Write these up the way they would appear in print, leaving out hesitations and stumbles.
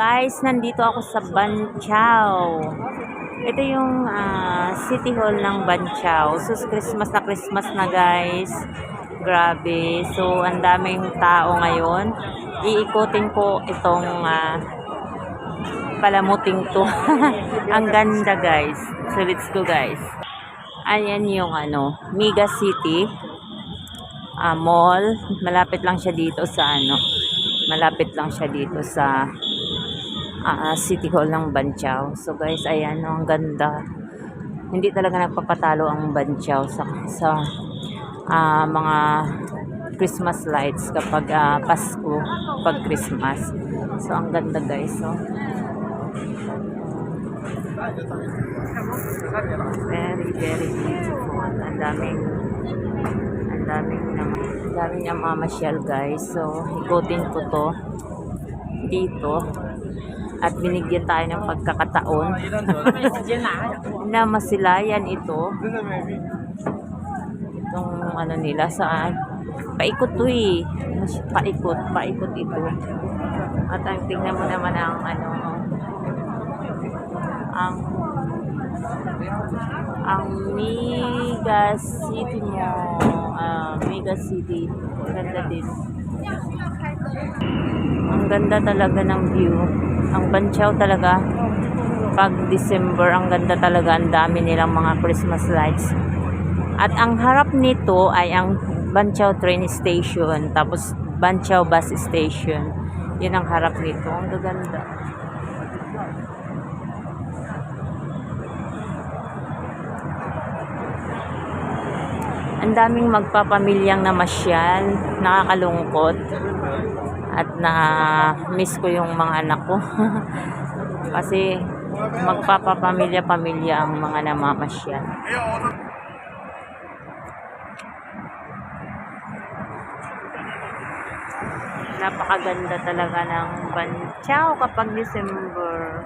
guys, nandito ako sa Banchaw. Ito yung City Hall ng Banchaw. So, Christmas na guys. Grabe. So, ang daming tao ngayon. Iikutin ko itong palamuting to. Ang ganda guys. So, let's go guys. Ayan yung Mega City Mall. Malapit lang siya dito sa City Hall ng Banchaw. So guys, ayan, ang ganda. Hindi talaga nagpapatalo ang Banchaw sa mga Christmas lights kapag Pasko, pag Christmas. So ang ganda guys. So very beautiful. Ang daming namamasyal guys. So ikutin ko to dito at binigyan tayo ng pagkakataon na masilayan itong nila saan paikot to paikot ito. At ang tingnan mo naman ang Mega City mo, Mega City, ganda din. Ang ganda talaga ng view. Ang Banchaw talaga pag December, ang ganda talaga, ang dami nilang mga Christmas lights. At ang harap nito ay ang Banchaw train station, tapos Banchaw bus station. Yun ang harap nito. Ang gaganda. Ang daming magpapamilyang namasyal, nakakalungkot. At na-miss ko yung mga anak ko. Kasi magpapapamilya-pamilya ang mga namamasyal. Napakaganda talaga ng Banchaw kapag December.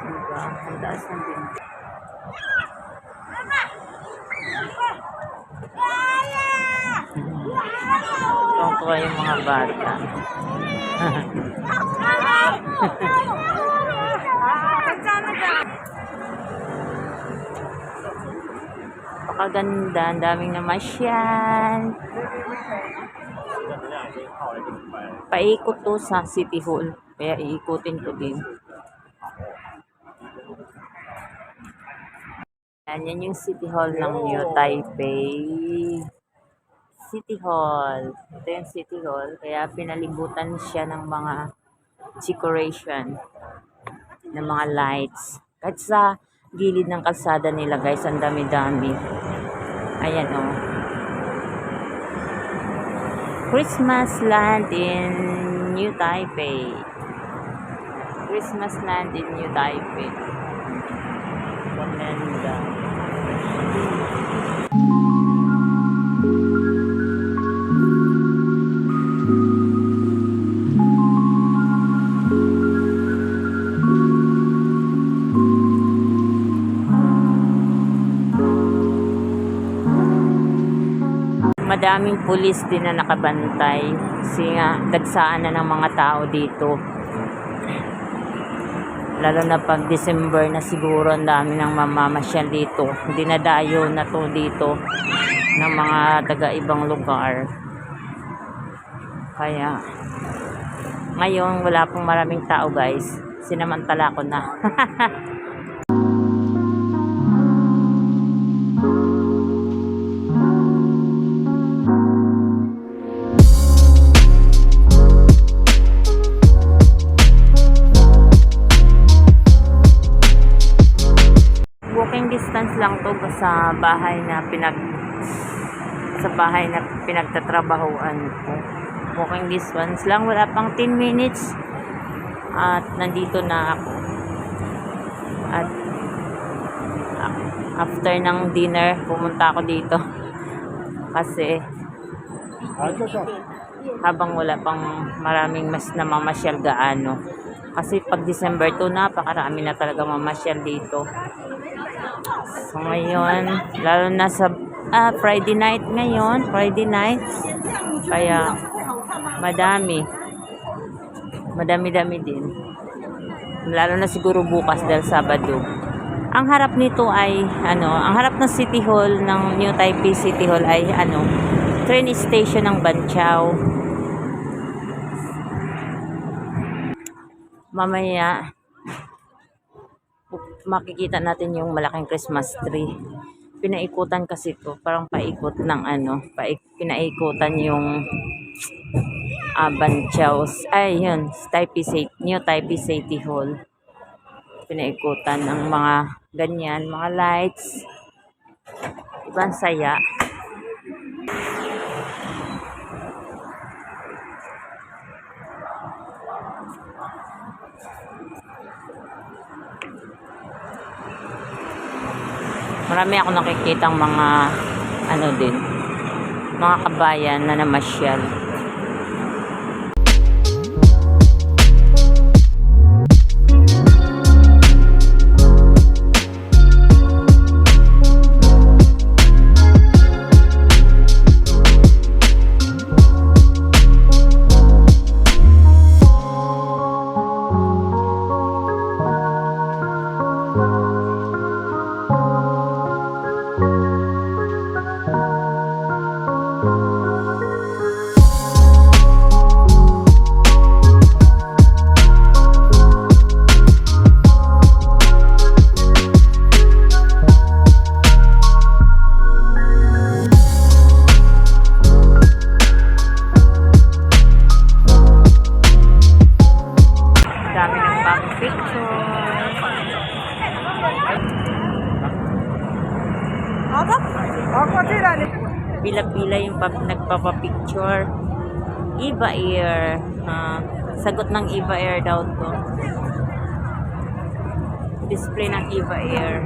Diba? Ang taas ng bintana. Tuwa yung mga bata. Napakaganda, ang daming namasyal. Paikot to sa City Hall, kaya iikutin ko din. Yan yung City Hall ng New Taipei. City Hall. Ito yung City Hall. Kaya pinalibutan siya ng mga decoration. Ng mga lights. Kahit sa gilid ng kalsada nila guys, ang dami-dami. Ayan o. Christmas land in New Taipei. Christmas land in New Taipei. Ganda. Madaming pulis din na nakabantay kasi nga dagsaan na ng mga tao dito, lalo na pag December na siguro ang dami ng mamamasyal dito. Dinadayo na to dito ng mga taga-ibang lugar, kaya ngayon wala pong maraming tao guys, sinamantala ko na. Distance lang to sa bahay na pinagtatrabahuan ko. Walking distance lang, wala pang 10 minutes at nandito na ako. At after ng dinner pumunta ako dito kasi habang wala pang maraming mas namamasyal gaano, kasi pag December 2 napakarami na talaga mamasyal dito. So ngayon, lalo na sa Friday night ngayon, kaya madami. Madami-dami din. Lalo na siguro bukas dahil Sabado. Ang harap nito ay, ang harap ng City Hall, ng New Taipei City Hall ay, train station ng Banqiao. Mamaya, makikita natin yung malaking Christmas tree. Pinaikutan kasi to, parang paikot ng pinaikutan yung Banqiao. Ay, yun, New Taipei City Hall. Pinaikutan ng mga ganyan, mga lights. Ibang saya. Marami ako nakikitang mga mga kabayan na namasyal. Pila-pila yung nagpapapicture. Eva Air. Sagot ng Eva Air daw to. Display ng Eva Air.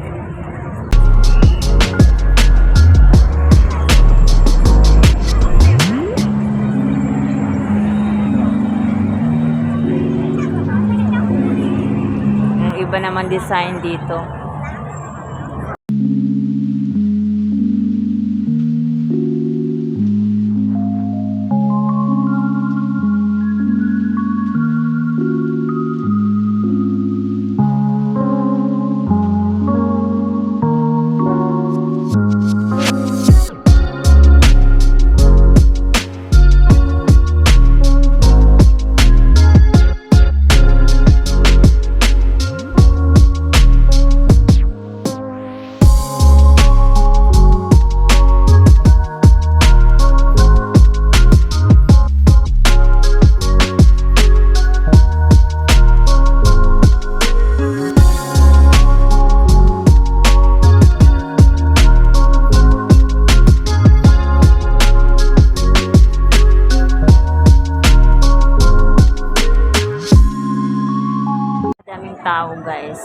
Yung iba naman design dito. Tao guys,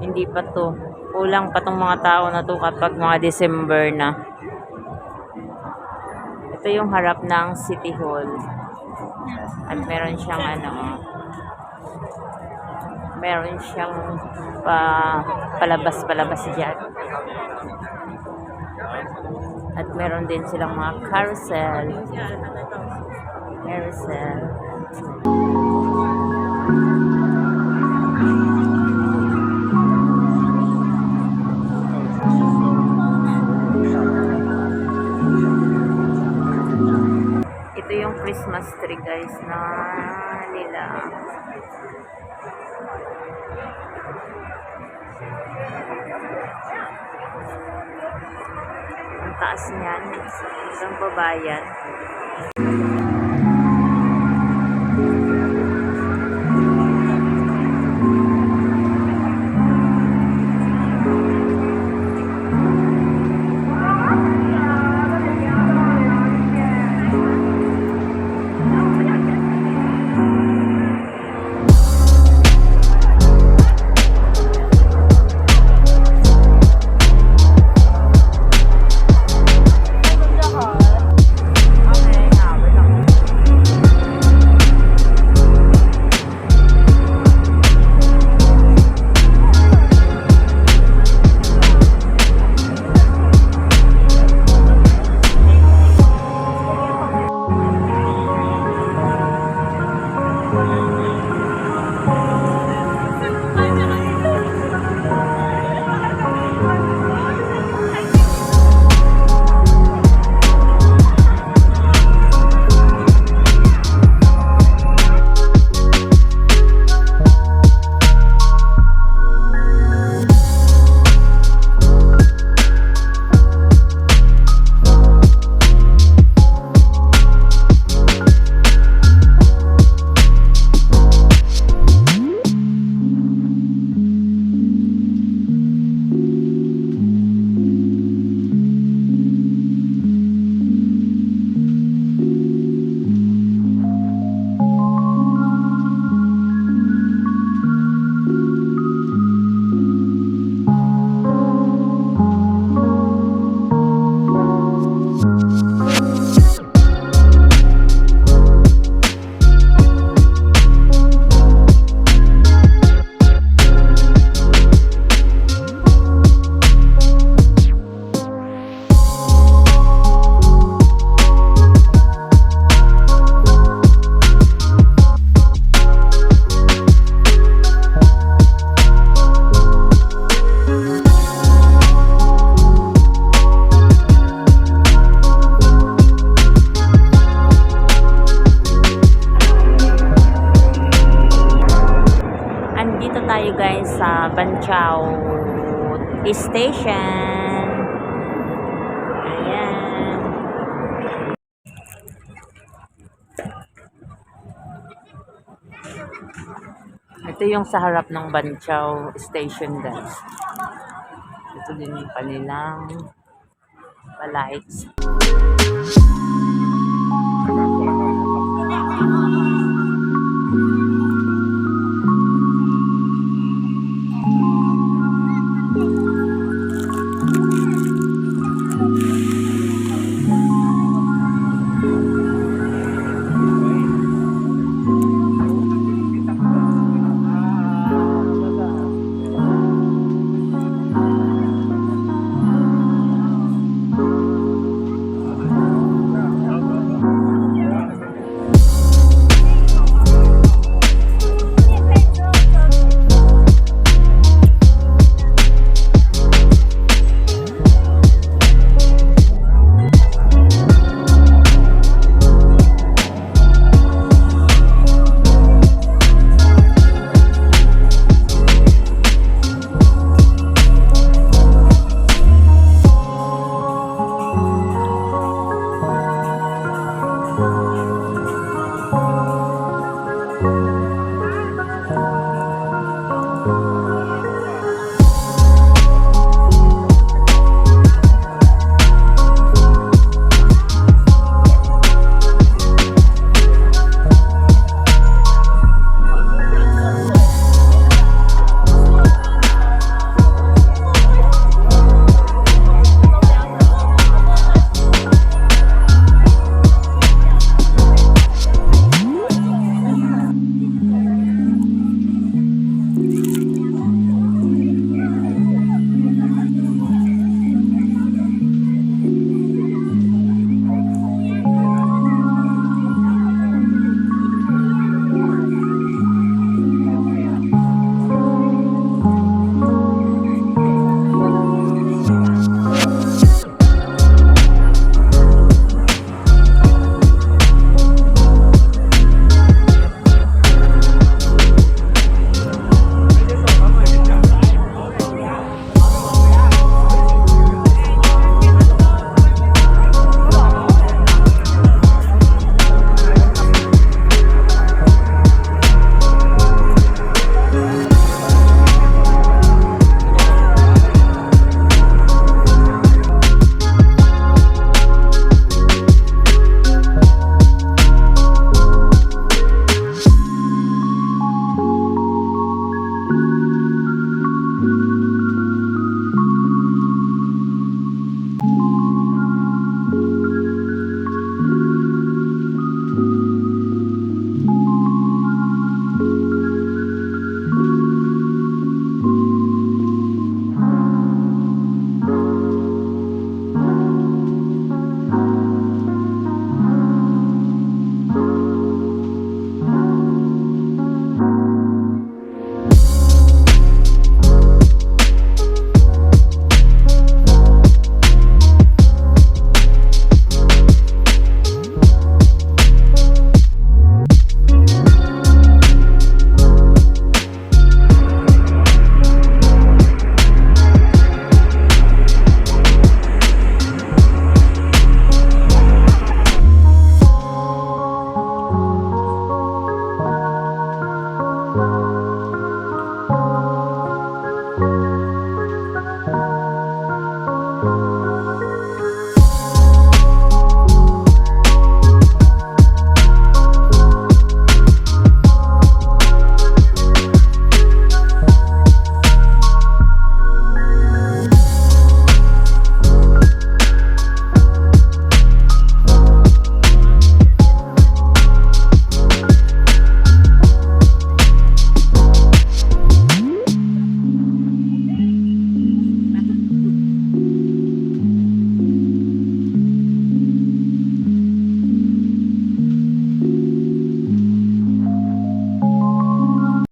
hindi pa to, kulang pa tong mga tao na to kapag mga December na. Ito yung harap ng City Hall at meron siyang meron siyang palabas dyan at meron din silang mga carousel. Ito yung Christmas tree guys na nila. Ang taas niyan, hanggang babayan. Banchaw Station. Ayan. Ito yung sa harap ng Banchaw Station, guys. Ito din yung kanilang lights.